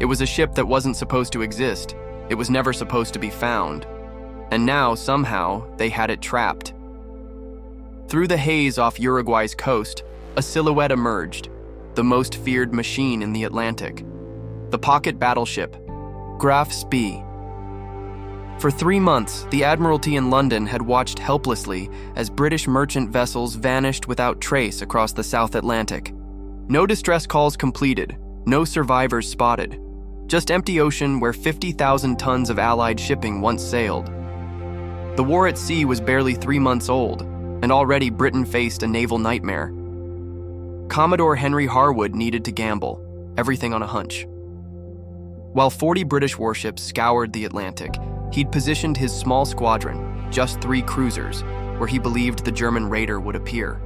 It was a ship that wasn't supposed to exist. It was never supposed to be found. And now, somehow, they had it trapped. Through the haze off Uruguay's coast, a silhouette emerged, the most feared machine in the Atlantic. The pocket-battleship, Graf Spee. For 3 months, the Admiralty in London had watched helplessly as British merchant vessels vanished without trace across the South Atlantic. No distress calls completed, no survivors spotted. Just empty ocean where 50,000 tons of Allied shipping once sailed. The war at sea was barely 3 months old, and already Britain faced a naval nightmare. Commodore Henry Harwood needed to gamble, everything on a hunch. While 40 British warships scoured the Atlantic, he'd positioned his small squadron, just 3 cruisers, where he believed the German raider would appear.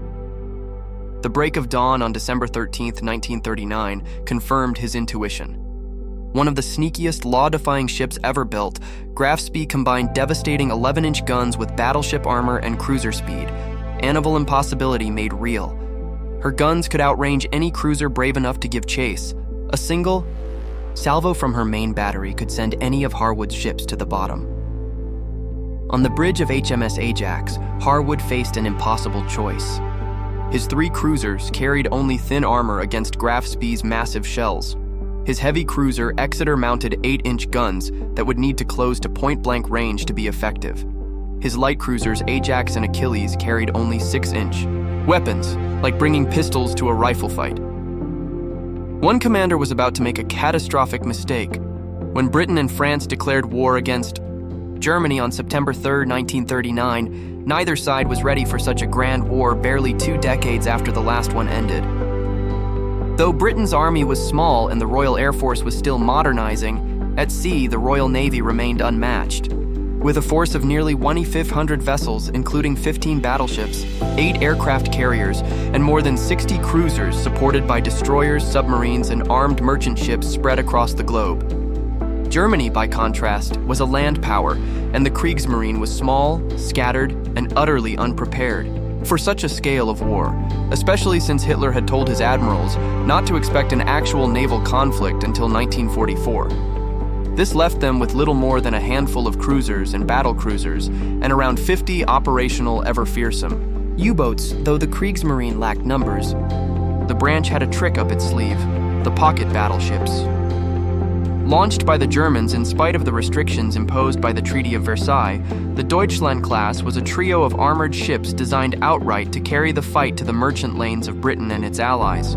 The break of dawn on December 13, 1939, confirmed his intuition. One of the sneakiest, law-defying ships ever built, Graf Spee combined devastating 11-inch guns with battleship armor and cruiser speed, naval impossibility made real. Her guns could outrange any cruiser brave enough to give chase. A single salvo from her main battery could send any of Harwood's ships to the bottom. On the bridge of HMS Ajax, Harwood faced an impossible choice. His 3 cruisers carried only thin armor against Graf Spee's massive shells. His heavy cruiser Exeter mounted 8-inch guns that would need to close to point-blank range to be effective. His light cruisers Ajax and Achilles carried only 6-inch weapons, like bringing pistols to a rifle fight. One commander was about to make a catastrophic mistake. When Britain and France declared war against Germany on September 3, 1939, neither side was ready for such a grand war barely 2 decades after the last one ended. Though Britain's army was small and the Royal Air Force was still modernizing, at sea the Royal Navy remained unmatched. With a force of nearly 2,500 vessels, including 15 battleships, 8 aircraft carriers, and more than 60 cruisers supported by destroyers, submarines, and armed merchant ships spread across the globe. Germany, by contrast, was a land power, and the Kriegsmarine was small, scattered, and utterly unprepared for such a scale of war, especially since Hitler had told his admirals not to expect an actual naval conflict until 1944. This left them with little more than a handful of cruisers and battlecruisers, and around 50 operational ever fearsome U-boats. Though the Kriegsmarine lacked numbers, the branch had a trick up its sleeve: the pocket battleships. Launched by the Germans in spite of the restrictions imposed by the Treaty of Versailles, the Deutschland class was a trio of armored ships designed outright to carry the fight to the merchant lanes of Britain and its allies.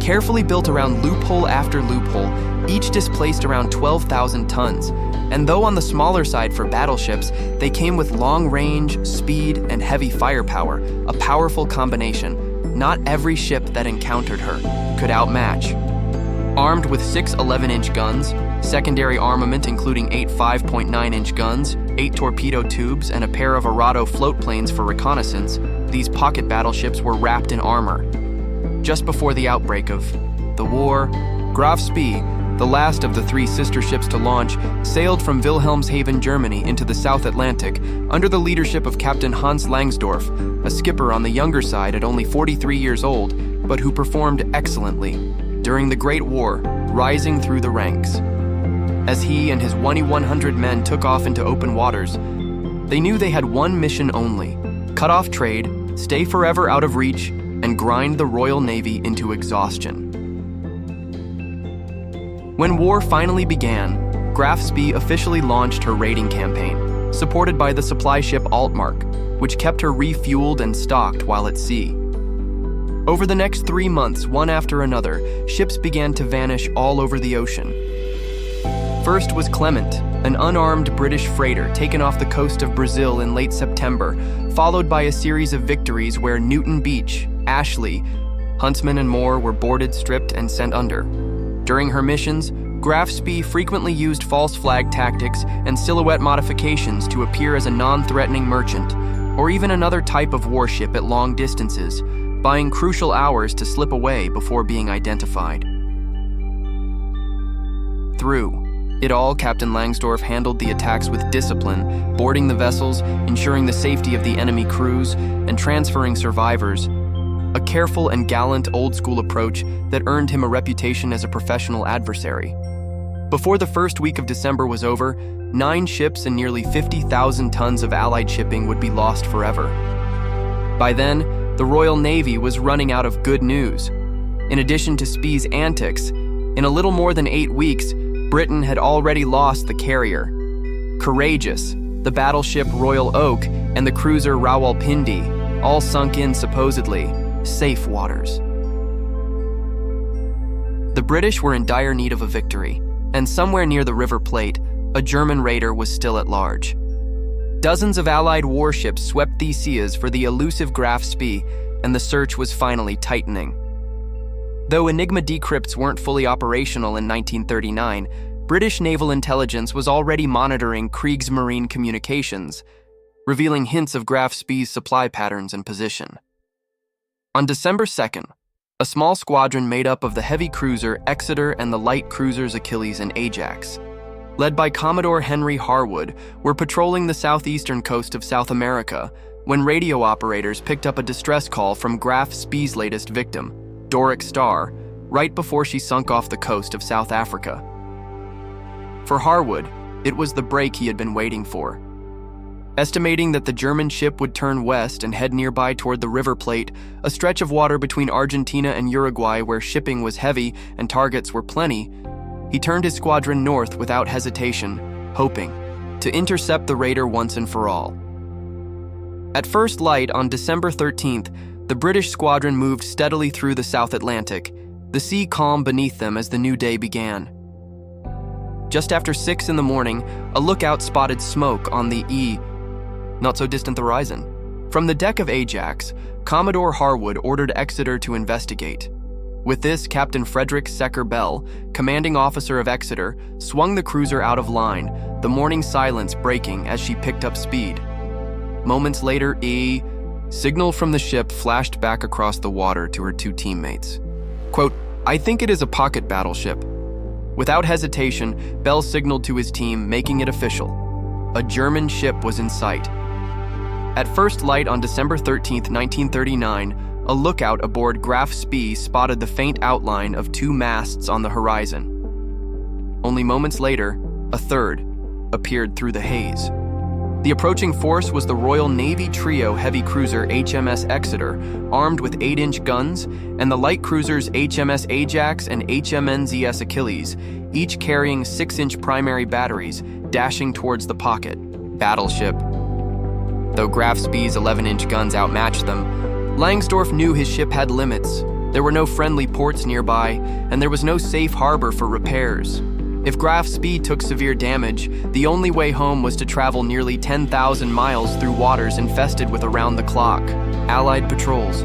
Carefully built around loophole after loophole, each displaced around 12,000 tons, and though on the smaller side for battleships, they came with long range, speed, and heavy firepower, a powerful combination not every ship that encountered her could outmatch. Armed with 6 11-inch guns, secondary armament including 8 5.9-inch guns, 8 torpedo tubes, and a pair of Arado float planes for reconnaissance, these pocket battleships were wrapped in armor. Just before the outbreak of the war, Graf Spee, the last of the 3 sister ships to launch, sailed from Wilhelmshaven, Germany into the South Atlantic under the leadership of Captain Hans Langsdorff, a skipper on the younger side at only 43 years old, but who performed excellently during the Great War, rising through the ranks. As he and his 2,100 men took off into open waters, they knew they had one mission only: cut off trade, stay forever out of reach, and grind the Royal Navy into exhaustion. When war finally began, Graf Spee officially launched her raiding campaign, supported by the supply ship Altmark, which kept her refueled and stocked while at sea. Over the next 3 months, one after another, ships began to vanish all over the ocean. First was Clement, an unarmed British freighter taken off the coast of Brazil in late September, followed by a series of victories where Newton Beach, Ashley, Huntsman and more were boarded, stripped, and sent under. During her missions, Graf Spee frequently used false flag tactics and silhouette modifications to appear as a non-threatening merchant, or even another type of warship at long distances, buying crucial hours to slip away before being identified. Through it all, Captain Langsdorff handled the attacks with discipline, boarding the vessels, ensuring the safety of the enemy crews, and transferring survivors. A careful and gallant old-school approach that earned him a reputation as a professional adversary. Before the first week of December was over, 9 ships and nearly 50,000 tons of Allied shipping would be lost forever. By then, the Royal Navy was running out of good news. In addition to Spee's antics, in a little more than 8 weeks, Britain had already lost the carrier Courageous, the battleship Royal Oak, and the cruiser Rawalpindi, all sunk in supposedly safe waters. The British were in dire need of a victory, and somewhere near the River Plate, a German raider was still at large. Dozens of Allied warships swept these seas for the elusive Graf Spee, and the search was finally tightening. Though Enigma decrypts weren't fully operational in 1939, British naval intelligence was already monitoring Kriegsmarine communications, revealing hints of Graf Spee's supply patterns and position. On December 2nd, a small squadron made up of the heavy cruiser Exeter and the light cruisers Achilles and Ajax, led by Commodore Henry Harwood, were patrolling the southeastern coast of South America when radio operators picked up a distress call from Graf Spee's latest victim, Doric Star, right before she sunk off the coast of South Africa. For Harwood, it was the break he had been waiting for. Estimating that the German ship would turn west and head nearby toward the River Plate, a stretch of water between Argentina and Uruguay where shipping was heavy and targets were plenty, he turned his squadron north without hesitation, hoping to intercept the raider once and for all. At first light on December 13th, the British squadron moved steadily through the South Atlantic, the sea calm beneath them as the new day began. Just after 6 in the morning, a lookout spotted smoke on the not-so-distant horizon. From the deck of Ajax, Commodore Harwood ordered Exeter to investigate. With this, Captain Frederick Secker Bell, commanding officer of Exeter, swung the cruiser out of line, the morning silence breaking as she picked up speed. Moments later, signal from the ship flashed back across the water to her 2 teammates. Quote, "I think it is a pocket battleship." Without hesitation, Bell signaled to his team, making it official. A German ship was in sight. At first light on December 13, 1939, a lookout aboard Graf Spee spotted the faint outline of 2 masts on the horizon. Only moments later, a third appeared through the haze. The approaching force was the Royal Navy trio heavy cruiser HMS Exeter, armed with 8-inch guns, and the light cruisers HMS Ajax and HMNZS Achilles, each carrying 6-inch primary batteries, dashing towards the pocket battleship. Though Graf Spee's 11-inch guns outmatched them, Langsdorff knew his ship had limits. There were no friendly ports nearby, and there was no safe harbor for repairs. If Graf Spee took severe damage, the only way home was to travel nearly 10,000 miles through waters infested with around-the-clock Allied patrols.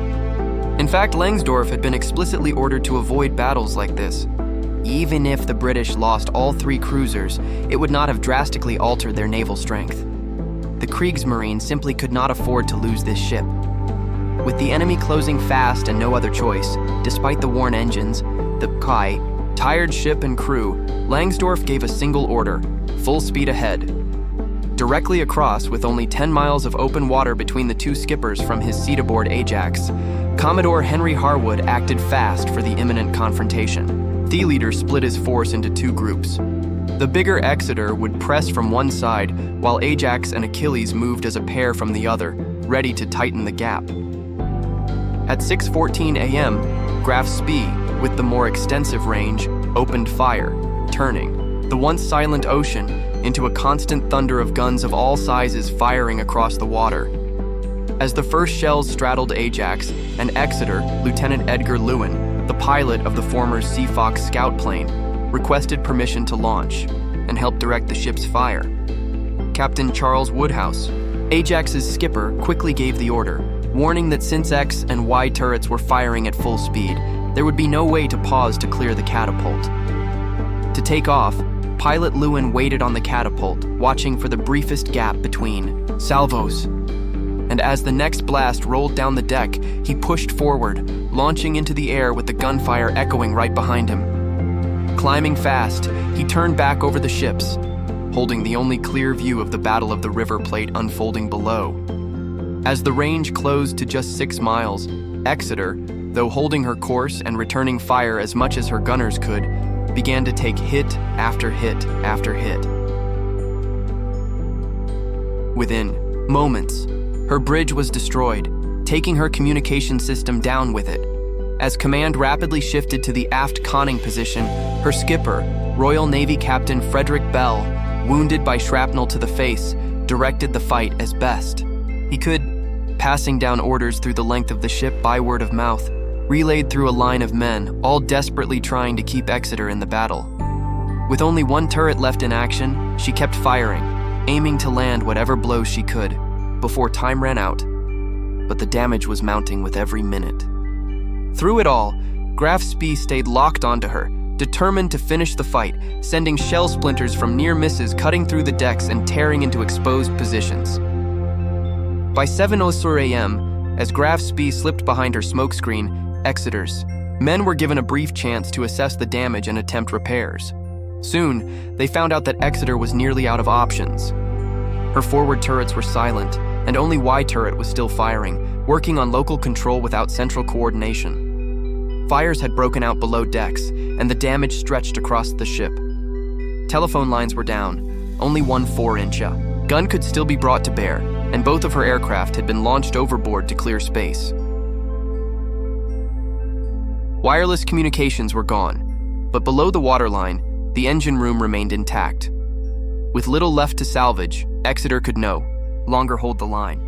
In fact, Langsdorff had been explicitly ordered to avoid battles like this. Even if the British lost all 3 cruisers, it would not have drastically altered their naval strength. The Kriegsmarine simply could not afford to lose this ship. With the enemy closing fast and no other choice, despite the worn engines, the tired ship and crew, Langsdorff gave a single order: full speed ahead. Directly across, with only 10 miles of open water between the 2 skippers from his seat aboard Ajax, Commodore Henry Harwood acted fast for the imminent confrontation. The leader split his force into 2 groups. The bigger Exeter would press from one side, while Ajax and Achilles moved as a pair from the other, ready to tighten the gap. At 6:14 a.m., Graf Spee, with the more extensive range, opened fire, turning the once silent ocean into a constant thunder of guns of all sizes firing across the water. As the first shells straddled Ajax, and Exeter, Lieutenant Edgar Lewin, the pilot of the former Seafox scout plane, requested permission to launch and help direct the ship's fire. Captain Charles Woodhouse, Ajax's skipper, quickly gave the order, warning that since X and Y turrets were firing at full speed, there would be no way to pause to clear the catapult. To take off, pilot Lewin waited on the catapult, watching for the briefest gap between salvos. And as the next blast rolled down the deck, he pushed forward, launching into the air with the gunfire echoing right behind him. Climbing fast, he turned back over the ships, holding the only clear view of the Battle of the River Plate unfolding below. As the range closed to just 6 miles, Exeter, though holding her course and returning fire as much as her gunners could, began to take hit after hit after hit. Within moments, her bridge was destroyed, taking her communication system down with it. As command rapidly shifted to the aft conning position, her skipper, Royal Navy Captain Frederick Bell, wounded by shrapnel to the face, directed the fight as best he could, passing down orders through the length of the ship by word of mouth, relayed through a line of men, all desperately trying to keep Exeter in the battle. With only one turret left in action, she kept firing, aiming to land whatever blows she could, before time ran out. But the damage was mounting with every minute. Through it all, Graf Spee stayed locked onto her, determined to finish the fight, sending shell splinters from near misses cutting through the decks and tearing into exposed positions. By 7:00 a.m., as Graf Spee slipped behind her smokescreen, Exeter's men were given a brief chance to assess the damage and attempt repairs. Soon, they found out that Exeter was nearly out of options. Her forward turrets were silent, and only Y turret was still firing, working on local control without central coordination. Fires had broken out below decks, and the damage stretched across the ship. Telephone lines were down, only one 4-inch gun could still be brought to bear, and both of her aircraft had been launched overboard to clear space. Wireless communications were gone, but below the waterline, the engine room remained intact. With little left to salvage, Exeter could no longer hold the line.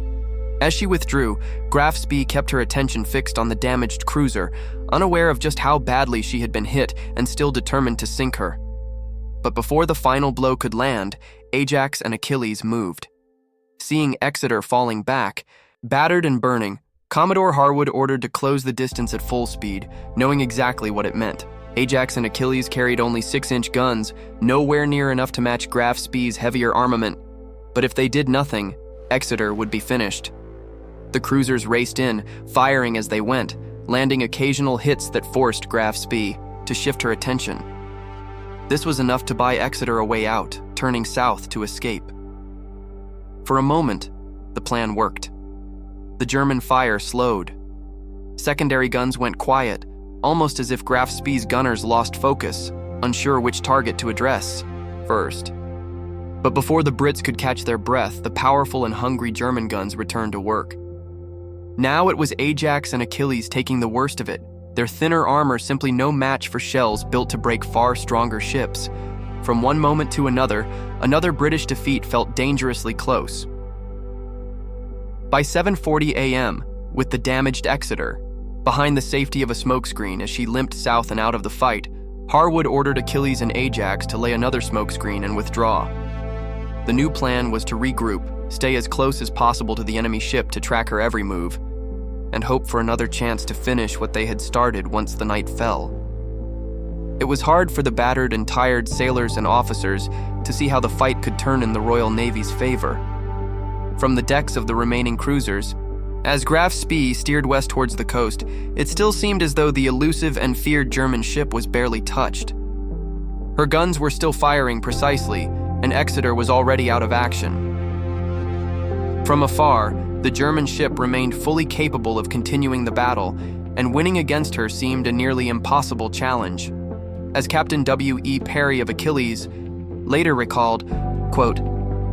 As she withdrew, Graf Spee kept her attention fixed on the damaged cruiser, unaware of just how badly she had been hit and still determined to sink her. But before the final blow could land, Ajax and Achilles moved. Seeing Exeter falling back, battered and burning, Commodore Harwood ordered to close the distance at full speed, knowing exactly what it meant. Ajax and Achilles carried only 6-inch guns, nowhere near enough to match Graf Spee's heavier armament. But if they did nothing, Exeter would be finished. The cruisers raced in, firing as they went, landing occasional hits that forced Graf Spee to shift her attention. This was enough to buy Exeter a way out, turning south to escape. For a moment, the plan worked. The German fire slowed. Secondary guns went quiet, almost as if Graf Spee's gunners lost focus, unsure which target to address first. But before the Brits could catch their breath, the powerful and hungry German guns returned to work. Now it was Ajax and Achilles taking the worst of it, their thinner armor simply no match for shells built to break far stronger ships. From one moment to another British defeat felt dangerously close. By 7:40 a.m., with the damaged Exeter behind the safety of a smokescreen as she limped south and out of the fight, Harwood ordered Achilles and Ajax to lay another smokescreen and withdraw. The new plan was to regroup, stay as close as possible to the enemy ship to track her every move, and hope for another chance to finish what they had started once the night fell. It was hard for the battered and tired sailors and officers to see how the fight could turn in the Royal Navy's favor. From the decks of the remaining cruisers, as Graf Spee steered west towards the coast, it still seemed as though the elusive and feared German ship was barely touched. Her guns were still firing precisely, and Exeter was already out of action. From afar, the German ship remained fully capable of continuing the battle, and winning against her seemed a nearly impossible challenge. As Captain W.E. Perry of Achilles later recalled, quote,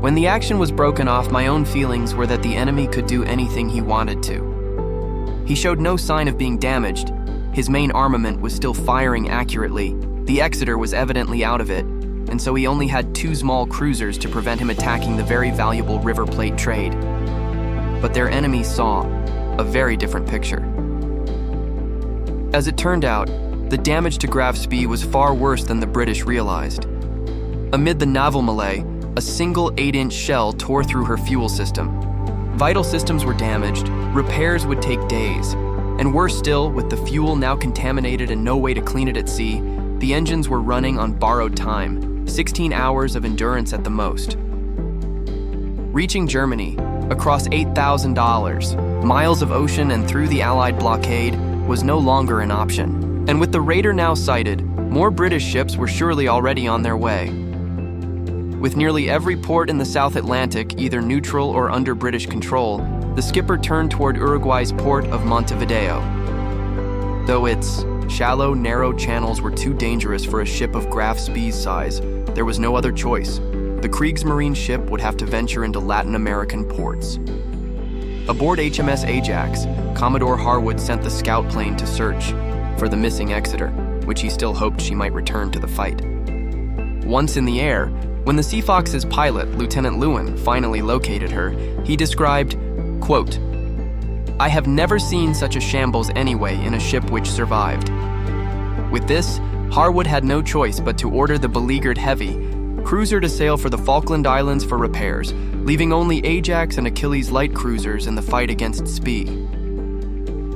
"When the action was broken off, my own feelings were that the enemy could do anything he wanted to. He showed no sign of being damaged. His main armament was still firing accurately. The Exeter was evidently out of it, and so he only had 2 small cruisers to prevent him attacking the very valuable River Plate trade." But their enemies saw a very different picture. As it turned out, the damage to Graf Spee was far worse than the British realized. Amid the naval melee, a single 8-inch shell tore through her fuel system. Vital systems were damaged, repairs would take days, and worse still, with the fuel now contaminated and no way to clean it at sea, the engines were running on borrowed time, 16 hours of endurance at the most. Reaching Germany, across $8,000 miles of ocean and through the Allied blockade, was no longer an option. And with the raider now sighted, more British ships were surely already on their way. With nearly every port in the South Atlantic either neutral or under British control, the skipper turned toward Uruguay's port of Montevideo. Though its Shallow, narrow channels were too dangerous for a ship of Graf Spee's size. There was no other choice. The Kriegsmarine ship would have to venture into Latin American ports. Aboard HMS Ajax, Commodore Harwood sent the scout plane to search for the missing Exeter, which he still hoped she might return to the fight. Once in the air, when the Sea Fox's pilot, Lieutenant Lewin, finally located her, he described, quote, "I have never seen such a shambles anyway in a ship which survived." With this, Harwood had no choice but to order the beleaguered heavy cruiser to sail for the Falkland Islands for repairs, leaving only Ajax and Achilles light cruisers in the fight against Spee.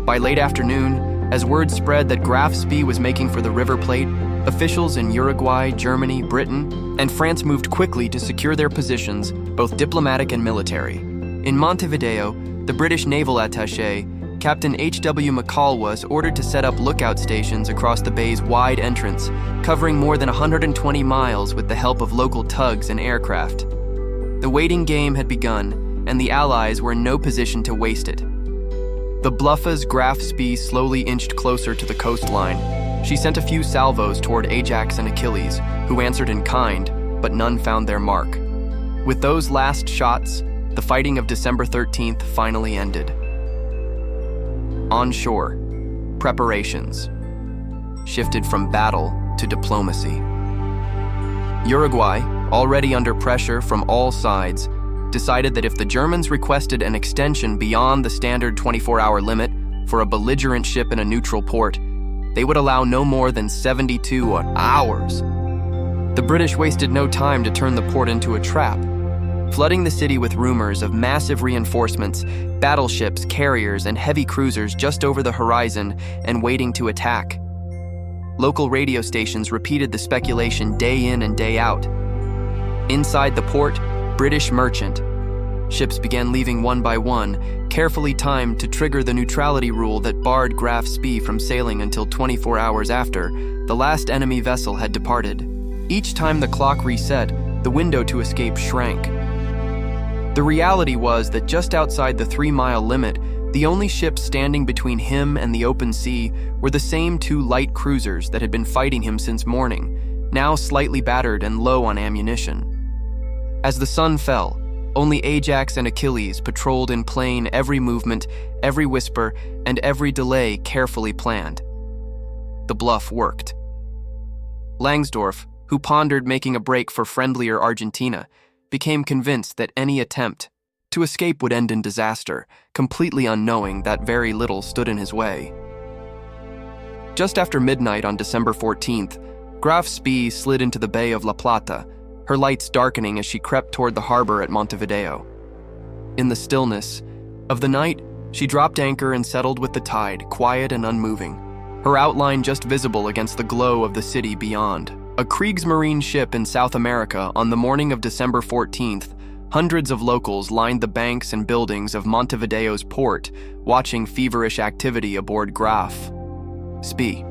By late afternoon, as word spread that Graf Spee was making for the River Plate, officials in Uruguay, Germany, Britain, and France moved quickly to secure their positions, both diplomatic and military. In Montevideo, the British naval attaché, Captain H.W. McCall, was ordered to set up lookout stations across the bay's wide entrance, covering more than 120 miles with the help of local tugs and aircraft. The waiting game had begun, and the Allies were in no position to waste it. The Bluffa's Graf Spee slowly inched closer to the coastline. She sent a few salvos toward Ajax and Achilles, who answered in kind, but none found their mark. With those last shots, the fighting of December 13th finally ended. On shore, preparations shifted from battle to diplomacy. Uruguay, already under pressure from all sides, decided that if the Germans requested an extension beyond the standard 24-hour limit for a belligerent ship in a neutral port, they would allow no more than 72 hours. The British wasted no time to turn the port into a trap, flooding the city with rumors of massive reinforcements, battleships, carriers, and heavy cruisers just over the horizon and waiting to attack. Local radio stations repeated the speculation day in and day out. Inside the port, British merchant ships began leaving one by one, carefully timed to trigger the neutrality rule that barred Graf Spee from sailing until 24 hours after the last enemy vessel had departed. Each time the clock reset, the window to escape shrank. The reality was that just outside the 3-mile limit, the only ships standing between him and the open sea were the same 2 light cruisers that had been fighting him since morning, now slightly battered and low on ammunition. As the sun fell, only Ajax and Achilles patrolled in plain, every movement, every whisper, and every delay carefully planned. The bluff worked. Langsdorff, who pondered making a break for friendlier Argentina, became convinced that any attempt to escape would end in disaster, completely unknowing that very little stood in his way. Just after midnight on December 14th, Graf Spee slid into the Bay of La Plata, her lights darkening as she crept toward the harbor at Montevideo. In the stillness of the night, she dropped anchor and settled with the tide, quiet and unmoving, her outline just visible against the glow of the city beyond. A Kriegsmarine ship in South America on the morning of December 14th, hundreds of locals lined the banks and buildings of Montevideo's port, watching feverish activity aboard Graf Spee.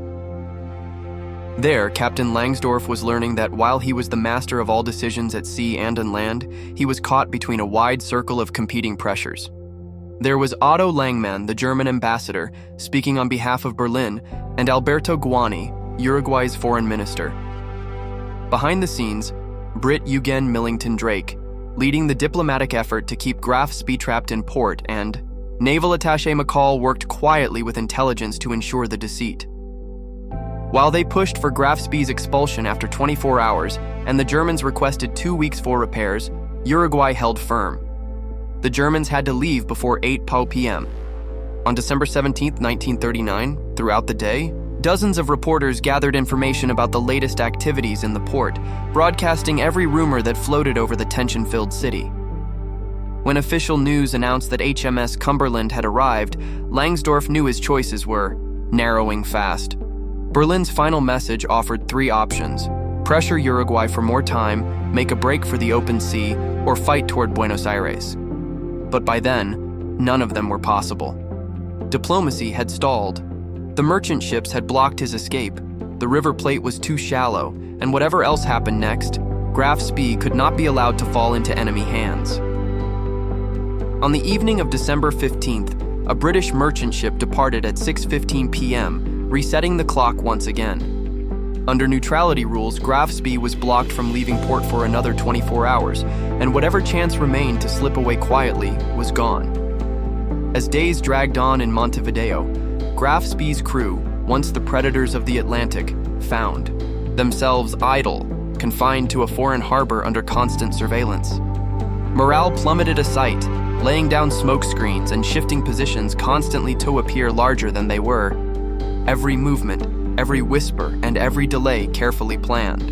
There, Captain Langsdorff was learning that while he was the master of all decisions at sea and on land, he was caught between a wide circle of competing pressures. There was Otto Langmann, the German ambassador, speaking on behalf of Berlin, and Alberto Guani, Uruguay's foreign minister. Behind the scenes, Brit Eugen Millington Drake, leading the diplomatic effort to keep Graf Spee trapped in port, and Naval Attaché McCall worked quietly with intelligence to ensure the deceit. While they pushed for Graf Spee's expulsion after 24 hours and the Germans requested 2 weeks for repairs, Uruguay held firm. The Germans had to leave before 8 p.m. On December 17, 1939, throughout the day, dozens of reporters gathered information about the latest activities in the port, broadcasting every rumor that floated over the tension-filled city. When official news announced that HMS Cumberland had arrived, Langsdorff knew his choices were narrowing fast. Berlin's final message offered 3 options: pressure Uruguay for more time, make a break for the open sea, or fight toward Buenos Aires. But by then, none of them were possible. Diplomacy had stalled. The merchant ships had blocked his escape, the River Plate was too shallow, and whatever else happened next, Graf Spee could not be allowed to fall into enemy hands. On the evening of December 15th, a British merchant ship departed at 6:15 p.m., resetting the clock once again. Under neutrality rules, Graf Spee was blocked from leaving port for another 24 hours, and whatever chance remained to slip away quietly was gone. As days dragged on in Montevideo, Graf Spee's crew, once the predators of the Atlantic, found themselves idle, confined to a foreign harbor under constant surveillance. Morale plummeted a sight, laying down smoke screens and shifting positions constantly to appear larger than they were. Every movement, every whisper, and every delay carefully planned.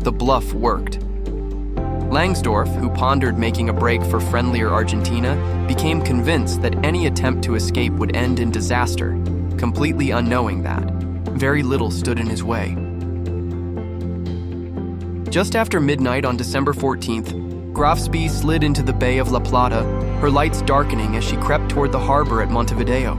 The bluff worked. Langsdorff, who pondered making a break for friendlier Argentina, became convinced that any attempt to escape would end in disaster, completely unknowing that very little stood in his way. Just after midnight on December 14th, Graf Spee slid into the Bay of La Plata, her lights darkening as she crept toward the harbor at Montevideo.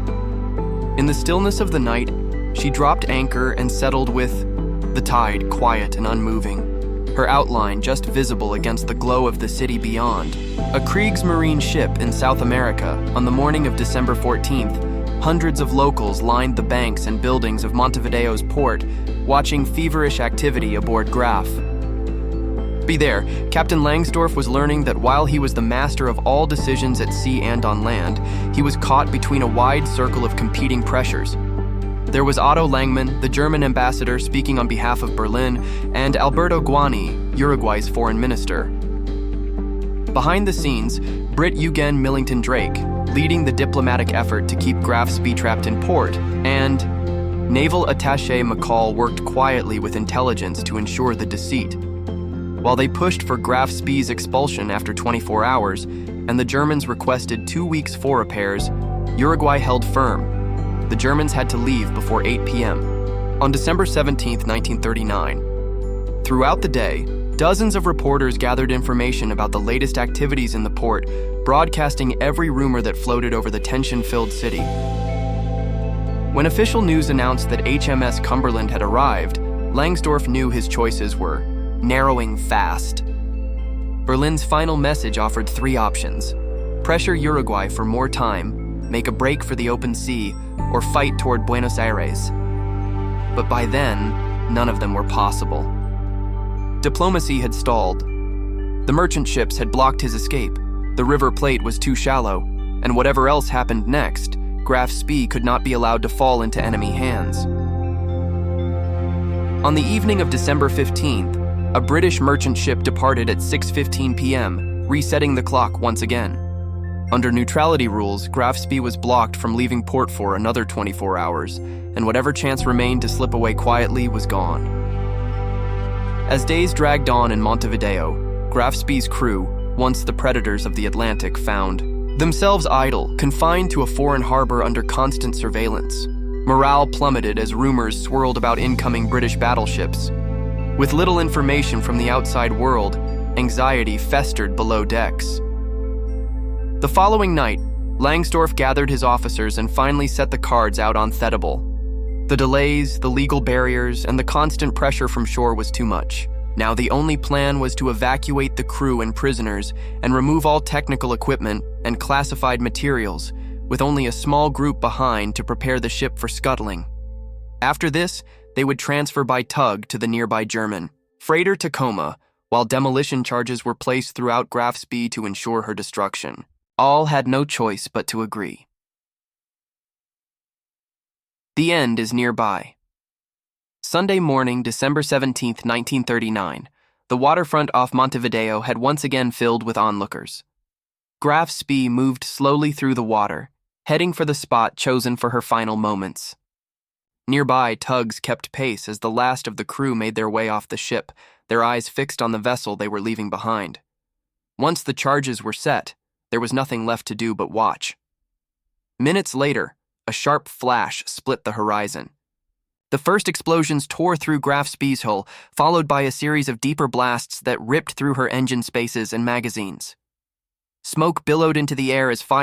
In the stillness of the night, she dropped anchor and settled with the tide quiet and unmoving, her outline just visible against the glow of the city beyond. A Kriegsmarine ship in South America, on the morning of December 14th, hundreds of locals lined the banks and buildings of Montevideo's port, watching feverish activity aboard Graf. There, Captain Langsdorff was learning that while he was the master of all decisions at sea and on land, he was caught between a wide circle of competing pressures. There was Otto Langmann, the German ambassador speaking on behalf of Berlin, and Alberto Guani, Uruguay's foreign minister. Behind the scenes, Brit Eugen Millington Drake, leading the diplomatic effort to keep Graf Spee trapped in port, and Naval Attaché McCall worked quietly with intelligence to ensure the deceit. While they pushed for Graf Spee's expulsion after 24 hours, and the Germans requested 2 weeks for repairs, Uruguay held firm. The Germans had to leave before 8 p.m. on December 17, 1939. Throughout the day, dozens of reporters gathered information about the latest activities in the port, broadcasting every rumor that floated over the tension-filled city. When official news announced that HMS Cumberland had arrived, Langsdorff knew his choices were narrowing fast. Berlin's final message offered 3 options: pressure Uruguay for more time, make a break for the open sea, or fight toward Buenos Aires. But by then, none of them were possible. Diplomacy had stalled. The merchant ships had blocked his escape, the River Plate was too shallow, and whatever else happened next, Graf Spee could not be allowed to fall into enemy hands. On the evening of December 15th, a British merchant ship departed at 6:15 p.m., resetting the clock once again. Under neutrality rules, Graf Spee was blocked from leaving port for another 24 hours, and whatever chance remained to slip away quietly was gone. As days dragged on in Montevideo, Graf Spee's crew, once the predators of the Atlantic, found themselves idle, confined to a foreign harbor under constant surveillance. Morale plummeted as rumors swirled about incoming British battleships. With little information from the outside world, anxiety festered below decks. The following night, Langsdorff gathered his officers and finally set the cards out on Theodable. The delays, the legal barriers, and the constant pressure from shore was too much. Now the only plan was to evacuate the crew and prisoners and remove all technical equipment and classified materials, with only a small group behind to prepare the ship for scuttling. After this, they would transfer by tug to the nearby German freighter Tacoma, while demolition charges were placed throughout Graf Spee to ensure her destruction. All had no choice but to agree. The end is nearby. Sunday morning, December 17, 1939, the waterfront off Montevideo had once again filled with onlookers. Graf Spee moved slowly through the water, heading for the spot chosen for her final moments. Nearby, tugs kept pace as the last of the crew made their way off the ship, their eyes fixed on the vessel they were leaving behind. Once the charges were set, there was nothing left to do but watch. Minutes later, a sharp flash split the horizon. The first explosions tore through Graf Spee's hull, followed by a series of deeper blasts that ripped through her engine spaces and magazines. Smoke billowed into the air as fire